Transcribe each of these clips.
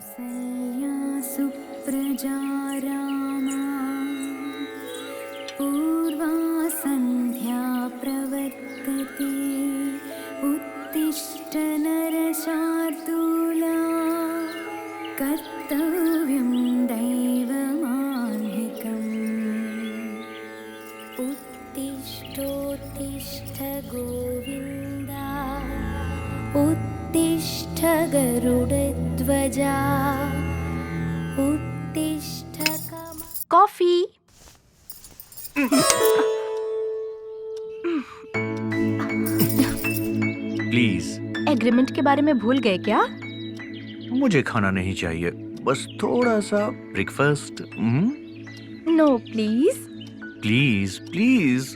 कौसल्या सुप्रजा रामा पूर्वा सन्ध्या प्रवर्तते उत्तिष्ठ नरशार्दूला कर्तव्यं दैवमान्धिकम् उत्तिष्ठोत्तिष्ठ गोविन्दा उत्तिष्ठ गरुडध्वजा उत्तिष्ठ कॉफी। प्लीज। एग्रीमेंट के बारे में भूल गए क्या? मुझे खाना नहीं चाहिए, बस थोड़ा सा breakfast. No please. Please please.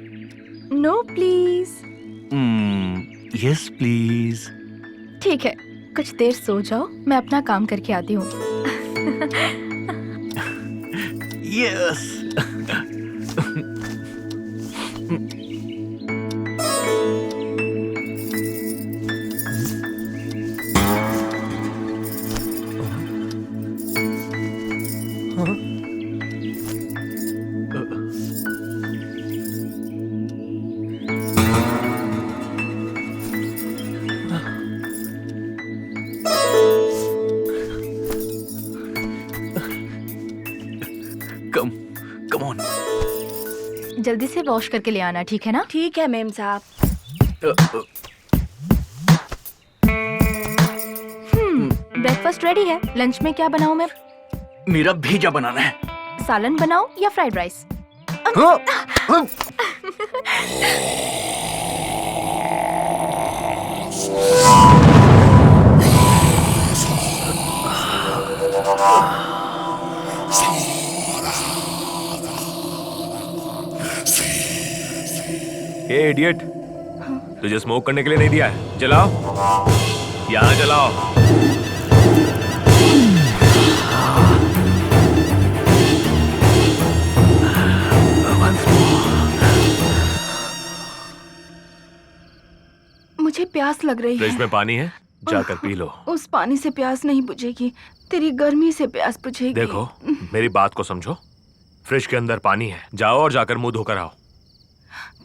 No please. Yes please. ठीक है, कुछ देर सो जाओ, मैं अपना काम करके आती हूँ। यस। Come on. जल्दी से वॉश करके ले आना, ठीक है ना? ठीक है मेम साहब। ब्रेकफास्ट रेडी है। लंच में क्या बनाऊं मैं? मेरा भेजा बनाना है। सालन बनाऊं या फ्राइड राइस? ए इडियट, तुझे स्मोक करने के लिए नहीं दिया है। जलाओ, यहाँ जलाओ। मुझे प्यास लग रही फ्रिज है। में पानी है, जाकर पी लो। उस पानी से प्यास नहीं बुझेगी, तेरी गर्मी से प्यास बुझेगी। देखो, मेरी बात को समझो। फ्रिज के अंदर पानी है, जाओ और जाकर मुंह धोकर आओ।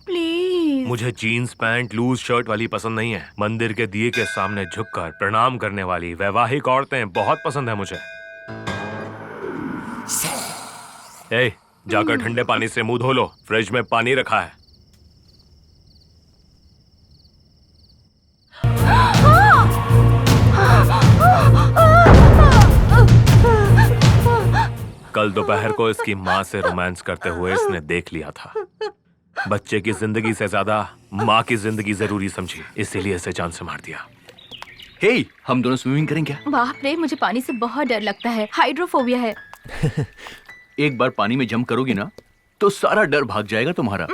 प्लीज। मुझे जीन्स पैंट लूज शर्ट वाली पसंद नहीं है। मंदिर के दिए के सामने झुककर प्रणाम करने वाली वैवाहिक औरतें बहुत पसंद है मुझे। ए, जाकर ठंडे पानी से मुंह धो लो, फ्रिज में पानी रखा है। कल दोपहर को इसकी माँ से रोमांस करते हुए इसने देख लिया था। बच्चे की जिंदगी से ज्यादा माँ की जिंदगी जरूरी समझी, इसीलिए इसे जान से मार दिया। हे, हम दोनों स्विमिंग करें क्या? बाप रे, मुझे पानी से बहुत डर लगता है, हाइड्रोफोबिया है। एक बार पानी में जंप करोगी ना, तो सारा डर भाग जाएगा तुम्हारा।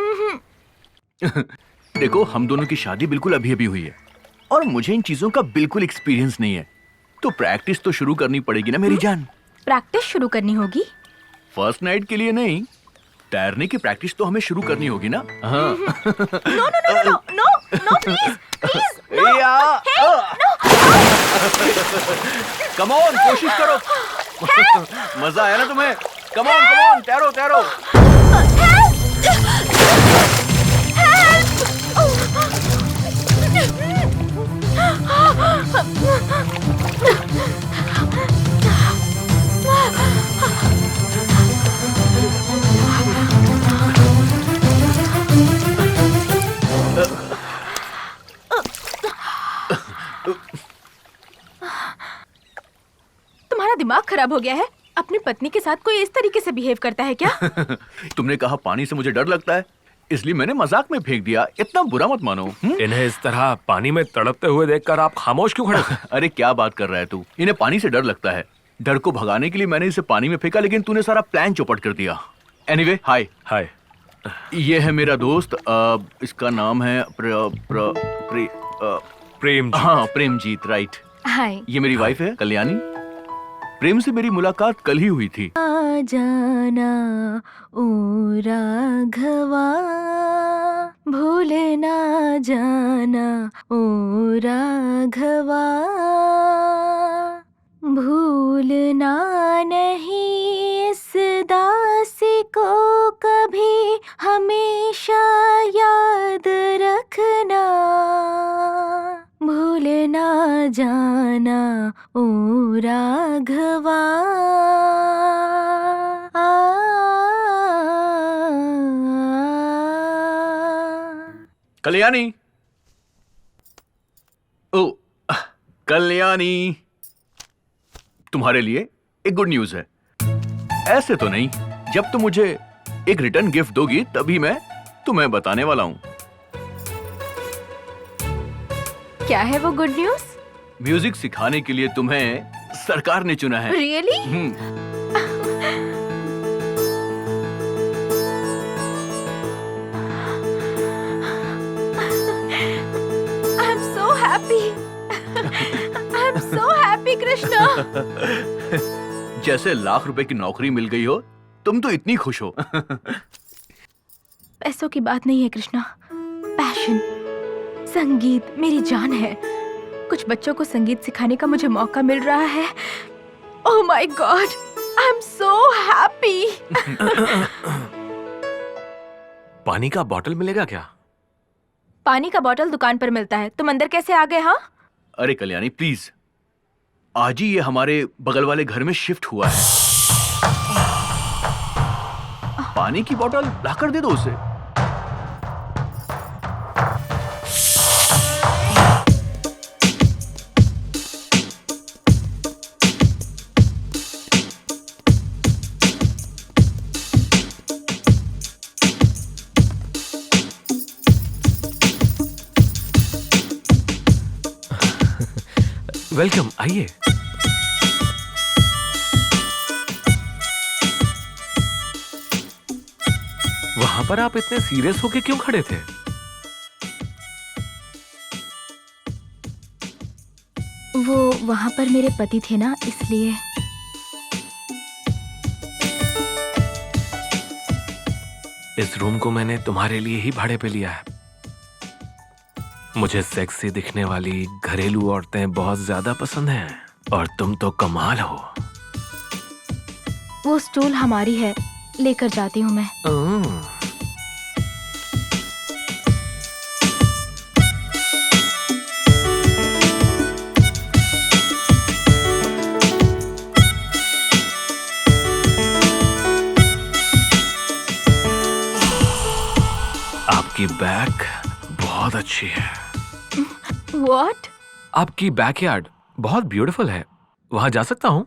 देखो, हम दोनों की शादी बिल्कुल अभी अभी हुई है और मुझे इन चीजों का बिल्कुल एक्सपीरियंस नहीं है, तो प्रैक्टिस तो शुरू करनी पड़ेगी ना मेरी जान। प्रैक्टिस शुरू करनी होगी? फर्स्ट नाइट के लिए नहीं, तैरने की प्रैक्टिस तो हमें शुरू करनी होगी ना। हाँ। No no no no no no please please come on, कोशिश करो। मजा आया ना तुम्हें? कम ऑन तैरो तैरो। तुम्हारा दिमाग खराब हो गया है? अपनी पत्नी के साथ कोई इस तरीके से बिहेव करता है क्या? तुमने कहा पानी से मुझे डर लगता है, इसलिए मैंने मजाक में फेंक दिया। इतना बुरा मत मानो। इन्हें इस तरह पानी में तड़पते हुए देखकर आप खामोश क्यों खड़े थे? अरे क्या बात कर रहा है तू? इन्हें पानी से डर लगता है। डर को भगाने के लिए मैंने इसे पानी में फेंका, लेकिन तूने सारा प्लान चौपट कर दिया। एनीवे, हाय। हाय। ये है मेरा दोस्त, इसका नाम है प्रेम जी। हाँ, प्रेमजीत, राइट। हाय। ये मेरी वाइफ है कल्याणी। प्रेम से मेरी मुलाकात कल ही हुई थी। आ जाना ओ राघवा, भूल ना जाना ओ राघवा, भूलना नहीं इस दासी को कभी, हमेशा याद रखना, भूल ना जाना ओ राघवा। कल्याणी, ओ कल्याणी, तुम्हारे लिए एक गुड न्यूज है। ऐसे तो नहीं, जब तुम मुझे एक रिटर्न गिफ्ट दोगी तभी मैं तुम्हें बताने वाला हूँ। क्या है वो गुड न्यूज? म्यूजिक सिखाने के लिए तुम्हें सरकार ने चुना है। Really? I am so happy, I am so happy Krishna. जैसे लाख रुपए की नौकरी मिल गई हो, तुम तो इतनी खुश हो। पैसों की बात नहीं है कृष्णा, पैशन, संगीत मेरी जान है। कुछ बच्चों को संगीत सिखाने का मुझे मौका मिल रहा है। Oh my God, I am so happy. पानी का बॉटल मिलेगा क्या? पानी का बॉटल दुकान पर मिलता है, तुम अंदर कैसे आ गए? हाँ, अरे कल्याणी प्लीज, आज ही ये हमारे बगल वाले घर में शिफ्ट हुआ है। पानी की बोतल लाकर दे दो उसे। वेलकम, आइए। वहां पर आप इतने सीरियस होके क्यों खड़े थे? वो वहां पर मेरे पति थे ना, इसलिए। इस रूम को मैंने तुम्हारे लिए ही भाड़े पे लिया है। मुझे सेक्सी दिखने वाली घरेलू औरतें बहुत ज्यादा पसंद हैं, और तुम तो कमाल हो। वो स्टूल हमारी है, लेकर जाती हूँ मैं। आपकी बैक बहुत अच्छी है। What? आपकी बैकयार्ड बहुत ब्यूटीफुल है। वहां जा सकता हूँ?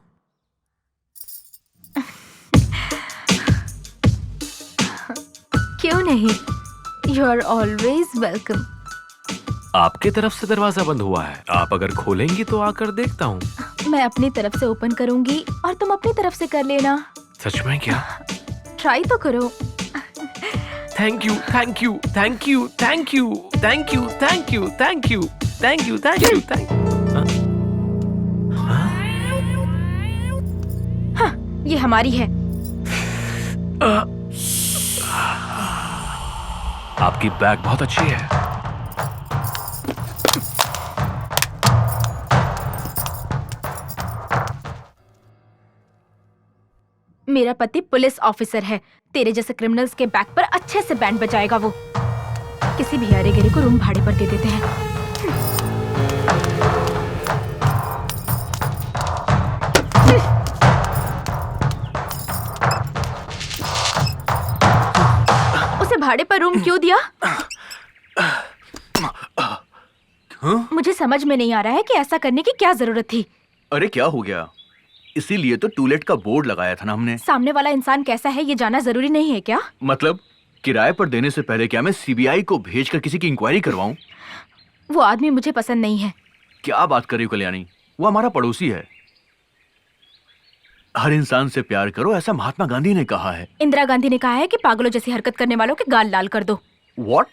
क्यों नहीं? You are always welcome. आपके तरफ से दरवाजा बंद हुआ है, आप अगर खोलेंगी तो आकर देखता हूँ। मैं अपनी तरफ से ओपन करूंगी और तुम अपनी तरफ से कर लेना। सच में क्या? ट्राई तो करो। Thank you, thank you, thank you, thank you, thank you, thank you, thank you, thank you, thank you, thank हाँ, ये हमारी है। आपकी बैग बहुत अच्छी है। मेरा पति पुलिस ऑफिसर है। तेरे जैसे क्रिमिनल्स के बैक पर अच्छे से बैंड बजाएगा वो। किसी भी यारे गिरे को रूम भाड़े पर दे देते हैं। उसे भाड़े पर रूम क्यों दिया? मुझे समझ में नहीं आ रहा है कि ऐसा करने की क्या जरूरत थी। अरे क्या हो गया? इसीलिए तो टूलेट का बोर्ड लगाया था ना हमने। सामने वाला इंसान कैसा है ये जानना जरूरी नहीं है क्या? मतलब किराए पर देने से पहले क्या मैं सीबीआई को भेजकर किसी की इंक्वायरी करवाऊं? वो आदमी मुझे पसंद नहीं है। क्या बात कर रही हो कल्याणी? वो हमारा पड़ोसी है। हर इंसान से प्यार करो, ऐसा महात्मा गांधी ने कहा है। इंदिरा गांधी ने कहा है कि पागलों जैसी हरकत करने वालों के गाल लाल कर दो। What?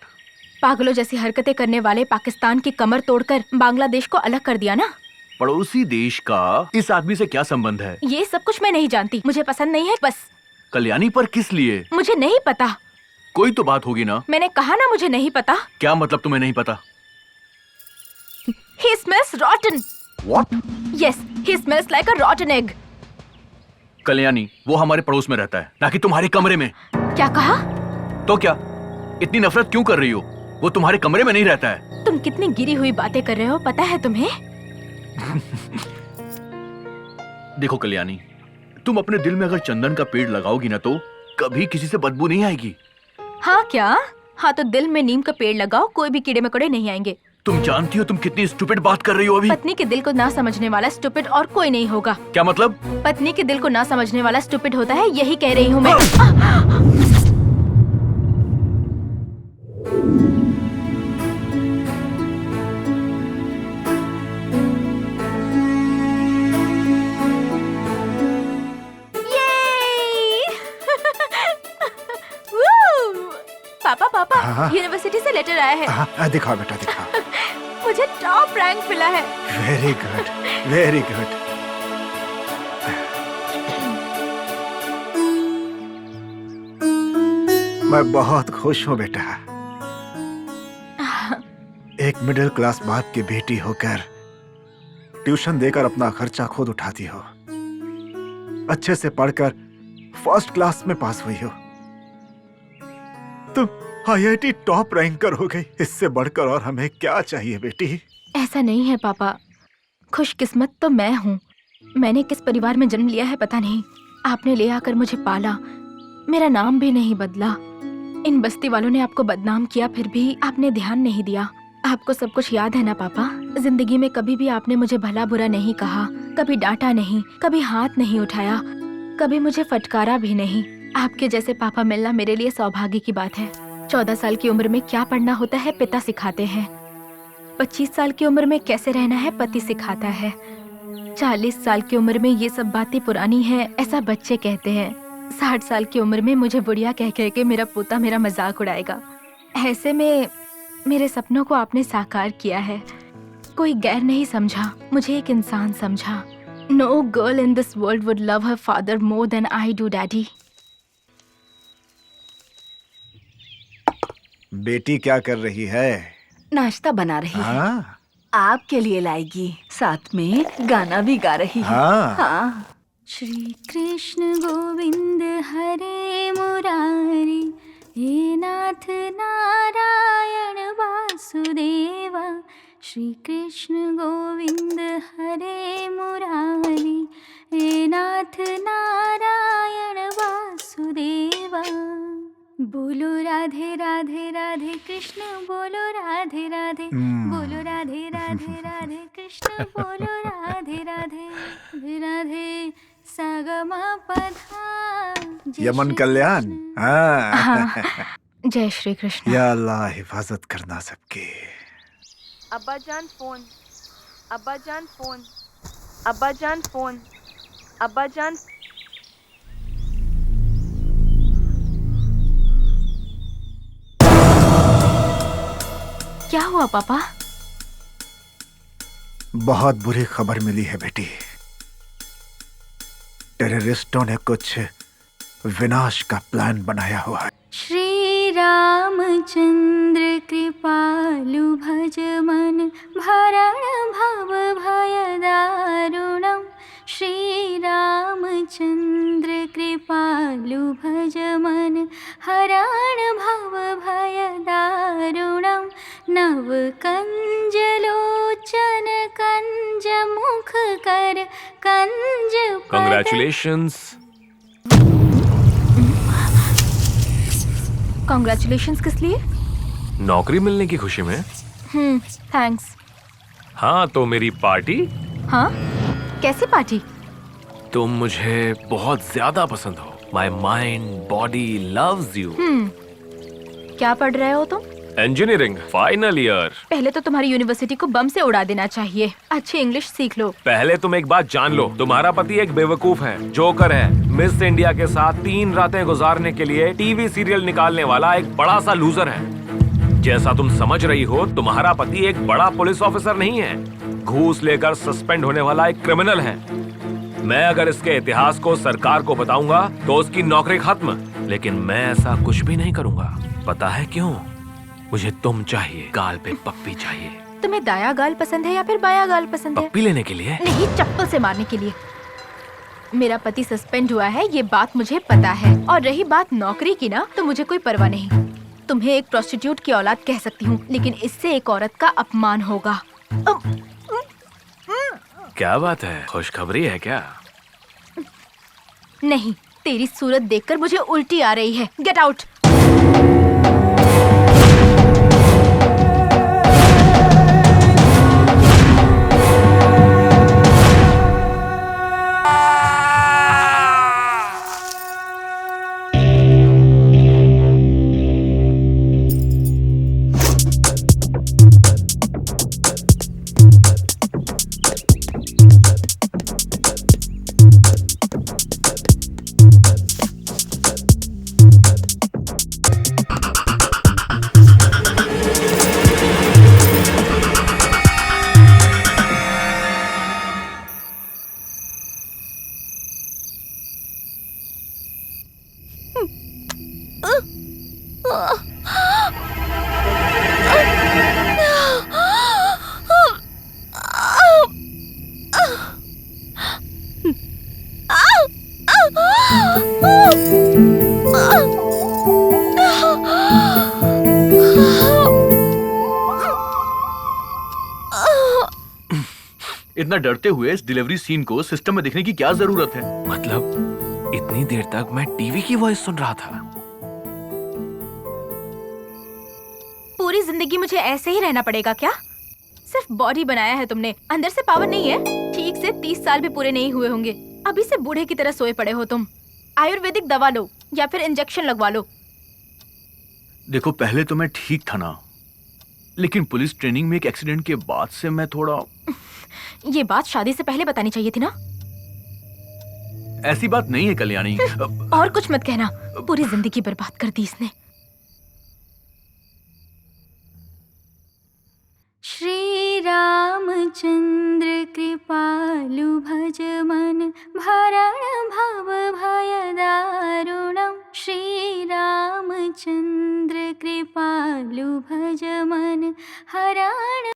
पागलों जैसी हरकतें करने वाले पाकिस्तान की कमर तोड़कर बांग्लादेश को अलग कर दिया ना। पड़ोसी देश का इस आदमी से क्या संबंध है? ये सब कुछ मैं नहीं जानती, मुझे पसंद नहीं है बस। कल्याणी पर किस लिए? मुझे नहीं पता। कोई तो बात होगी ना। मैंने कहा ना मुझे नहीं पता। क्या मतलब तुम्हें नहीं पता? He smells rotten. What? Yes, He smells like a rotten egg. Kalyani, वो हमारे पड़ोस में रहता है, ना कि तुम्हारे कमरे में। क्या कहा? तो क्या, इतनी नफरत क्यों कर रही हो? वो तुम्हारे कमरे में नहीं रहता है। तुम कितनी गिरी हुई बातें कर रहे हो, पता है तुम्हें? देखो कल्याणी, तुम अपने दिल में अगर चंदन का पेड़ लगाओगी ना तो कभी किसी से बदबू नहीं आएगी। हाँ क्या? हाँ तो दिल में नीम का पेड़ लगाओ, कोई भी कीड़े मकोड़े नहीं आएंगे। तुम जानती हो तुम कितनी स्टूपिड बात कर रही हो अभी। पत्नी के दिल को ना समझने वाला स्टूपिड और कोई नहीं होगा। क्या मतलब? पत्नी के दिल को ना समझने वाला स्टूपिड होता है, यही कह रही हूँ मैं। पापा हाँ? यूनिवर्सिटी से लेटर आया है। हाँ, दिखाओ बेटा दिखाओ। मुझे टॉप रैंक मिला है। Very good, very good. मैं बहुत खुश हूँ बेटा। एक मिडिल क्लास बाप की बेटी होकर ट्यूशन देकर अपना खर्चा खुद उठाती हो, अच्छे से पढ़कर फर्स्ट क्लास में पास हुई हो, तुम IIT टॉप रैंकर हो गई। इससे बढ़कर और हमें क्या चाहिए बेटी? ऐसा नहीं है पापा, खुशकिस्मत तो मैं हूँ। मैंने किस परिवार में जन्म लिया है पता नहीं। आपने ले आकर मुझे पाला, मेरा नाम भी नहीं बदला। इन बस्ती वालों ने आपको बदनाम किया, फिर भी आपने ध्यान नहीं दिया। आपको सब कुछ याद है ना पापा? जिंदगी में कभी भी आपने मुझे भला बुरा नहीं कहा, कभी डांटा नहीं, कभी हाथ नहीं उठाया, कभी मुझे फटकारा भी नहीं। आपके जैसे पापा मिलना मेरे लिए सौभाग्य की बात है। 14 साल की उम्र में क्या पढ़ना होता है पिता सिखाते हैं। 25 साल की उम्र में कैसे रहना है पति सिखाता है। 40 साल की उम्र में ये सब बातें पुरानी हैं, ऐसा बच्चे कहते हैं। 60 साल की उम्र में मुझे बुढ़िया कह कह के मेरा पोता मेरा मजाक उड़ाएगा। ऐसे में मेरे सपनों को आपने साकार किया है। कोई गैर नहीं समझा, मुझे एक इंसान समझा। No girl in this world would love her father more than I do, Daddy. बेटी क्या कर रही है? नाश्ता बना रही है। हाँ, आपके लिए लाएगी, साथ में गाना भी गा रही है। हाँ। हाँ। श्री कृष्ण गोविंद हरे मुरारी, हे नाथ नारायण वासुदेवा। श्री कृष्ण गोविंद हरे मुरारी, हे नाथ नारायण वासुदेवा। बोलो राधे राधे राधे कृष्ण, बोलो राधे राधे, बोलो राधे राधे राधे कृष्ण, बोलो राधे राधे राधे राधे। सागमा पधा। यमन कल्याण। हाँ। जय श्री कृष्ण। या अल्लाह हिफाजत करना सबकी। अब्बा जान फोन, अब्बा जान फोन, अब्बा जान फोन, अब्बा जान। क्या हुआ पापा? बहुत बुरी खबर मिली है बेटी। टेररिस्टों ने कुछ विनाश का प्लान बनाया हुआ है। श्री रामचंद्र कृपालु भज मन भरण भव भय दारुणम। श्री रामचंद्र कृपालु भज मन हरण भव भय दारुणम। नव कंज लोचन कंज मुख कर कंज पद। Congratulations. कॉन्ग्रेचुलेशंस किस लिए? नौकरी मिलने की खुशी में। थैंक्स। हाँ तो मेरी पार्टी। हाँ, कैसी पार्टी? तुम मुझे बहुत ज्यादा पसंद हो। My mind body loves you. क्या पढ़ रहे हो तुम? Engineering final year. पहले तो तुम्हारी यूनिवर्सिटी को बम से उड़ा देना चाहिए। अच्छी इंग्लिश सीख लो। पहले तुम एक बात जान लो, तुम्हारा पति एक बेवकूफ है, जोकर है, मिस इंडिया के साथ 3 रातें गुजारने के लिए टीवी सीरियल निकालने वाला एक बड़ा सा लूजर है। जैसा तुम समझ रही हो, तुम्हारा पति एक बड़ा पुलिस ऑफिसर नहीं है, घूस लेकर सस्पेंड होने वाला एक क्रिमिनल है। मैं अगर इसके इतिहास को सरकार को बताऊंगा तो उसकी नौकरी खत्म, लेकिन मैं ऐसा कुछ भी नहीं करूंगा। पता है क्यों? मुझे तुम चाहिए, गाल पे पप्पी चाहिए। तुम्हें दाया गाल पसंद है या फिर बाया गाल पसंद है? पप्पी लेने के लिए? नहीं, चप्पल से मारने के लिए। मेरा पति सस्पेंड हुआ है, ये बात मुझे पता है। और रही बात नौकरी की ना, तो मुझे कोई परवाह नहीं। तुम्हें एक प्रोस्टिट्यूट की औलाद कह सकती हूँ, लेकिन इससे एक औरत का अपमान होगा। क्या बात है, खुशखबरी है क्या? नहीं, तेरी सूरत देखकर मुझे उल्टी आ रही है। Get out. इतना डरते हुए इस डिलीवरी सीन को सिस्टम में देखने की क्या जरूरत है? मतलब इतनी देर तक मैं टीवी की वॉइस सुन रहा था। पूरी जिंदगी मुझे ऐसे ही रहना पड़ेगा क्या? सिर्फ बॉडी बनाया है तुमने, अंदर से पावर नहीं है। ठीक से 30 साल भी पूरे नहीं हुए होंगे, अभी से बूढ़े की तरह सोए पड़े हो तुम। आयुर्वेदिक दवा लो या फिर इंजेक्शन लगवा लो। देखो, पहले तो मैं ठीक था ना, लेकिन पुलिस ट्रेनिंग में एक एक्सीडेंट के बाद से मैं थोड़ा... ये बात शादी से पहले बतानी चाहिए थी ना। ऐसी बात नहीं है कल्याणी। और कुछ मत कहना, पूरी जिंदगी बर्बाद कर दी इसने। श्री रामचंद्र कृपालु भज मन भरण भव भय दारुणम। श्री रामचंद्र कृपालु भज